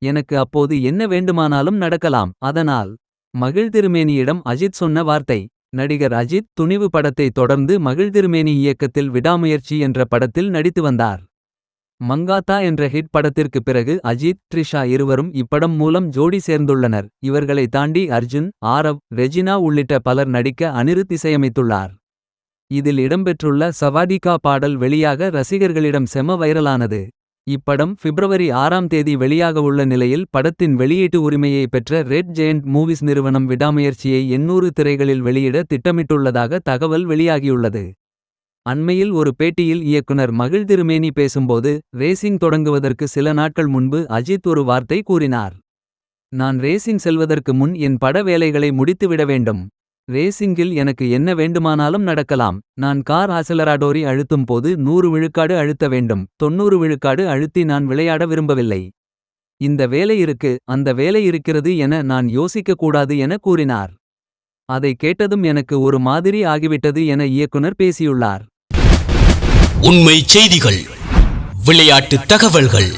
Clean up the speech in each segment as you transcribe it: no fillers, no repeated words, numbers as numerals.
எனக்கு அப்போது என்ன வேண்டுமானாலும் நடக்கலாம். அதனால் மகிழ்திருமேனியிடம் அஜித் சொன்ன வார்த்தை. நடிகர் அஜித் துணிவு படத்தை தொடர்ந்து மகிழ்திருமேனி இயக்கத்தில் விடாமுயற்சி என்ற படத்தில் நடித்து வந்தார். மங்காத்தா என்ற ஹிட் படத்திற்கு பிறகு அஜித் த்ரிஷா இருவரும் இப்படம் மூலம் ஜோடி சேர்ந்துள்ளனர். இவர்களை தாண்டி அர்ஜுன், ஆரவ், ரெஜினா உள்ளிட்ட பலர் நடிக்க அனிருத் இசையமைத்துள்ளார். இதில் இடம்பெற்றுள்ள சவாதிகா பாடல் வெளியாக ரசிகர்களிடம் செம வைரலானது. இப்படம் பிப்ரவரி 6ஆம் தேதி வெளியாகவுள்ள நிலையில் படத்தின் வெளியீட்டு உரிமையை பெற்ற ரெட் ஜெயண்ட் மூவிஸ் நிறுவனம் விடாமுயற்சியை 800 திரைகளில் வெளியிட திட்டமிட்டுள்ளதாக தகவல் வெளியாகியுள்ளது. அண்மையில் ஒரு பேட்டியில் இயக்குனர் மகிழ்திருமேனி பேசும்போது ரேசிங் தொடங்குவதற்கு சில நாட்கள் முன்பு அஜித் ஒரு வார்த்தை கூறினார். நான் ரேசிங் செல்வதற்கு முன் என் பட வேலைகளை முடித்துவிட வேண்டும். ரேசிங்கில் எனக்கு என்ன வேண்டுமானாலும் நடக்கலாம். நான் கார் ஆசலராடோரி அழுத்தும் போது 100 விழுக்காடு அழுத்த வேண்டும். 90 விழுக்காடு அழுத்தி நான் விளையாட விரும்பவில்லை. இந்த வேலை இருக்கு, அந்த வேலை இருக்கிறது என நான் யோசிக்க கூடாது என கூறினார். அதை கேட்டதும் எனக்கு ஒரு மாதிரி ஆகிவிட்டது என இயக்குனர் பேசியுள்ளார். உண்மை செய்திகள், விளையாட்டு தகவல்கள்,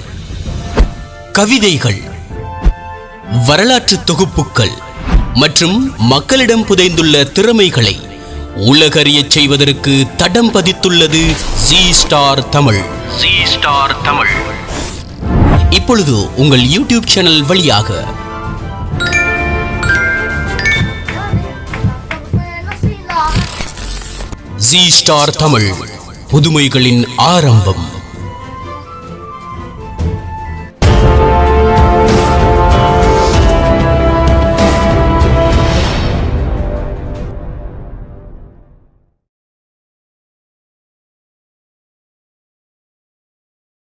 கவிதைகள், வரலாற்று தொகுப்புகள் மற்றும் மக்களிடம் புதைந்துள்ள திறமைகளை உலகறியச் செய்வதற்கு தடம் பதித்துள்ளது ஜி ஸ்டார் தமிழ். இப்பொழுது உங்கள் யூடியூப் சேனல் வழியாக ஜி ஸ்டார் தமிழ், புதுமைகளின் ஆரம்பம்.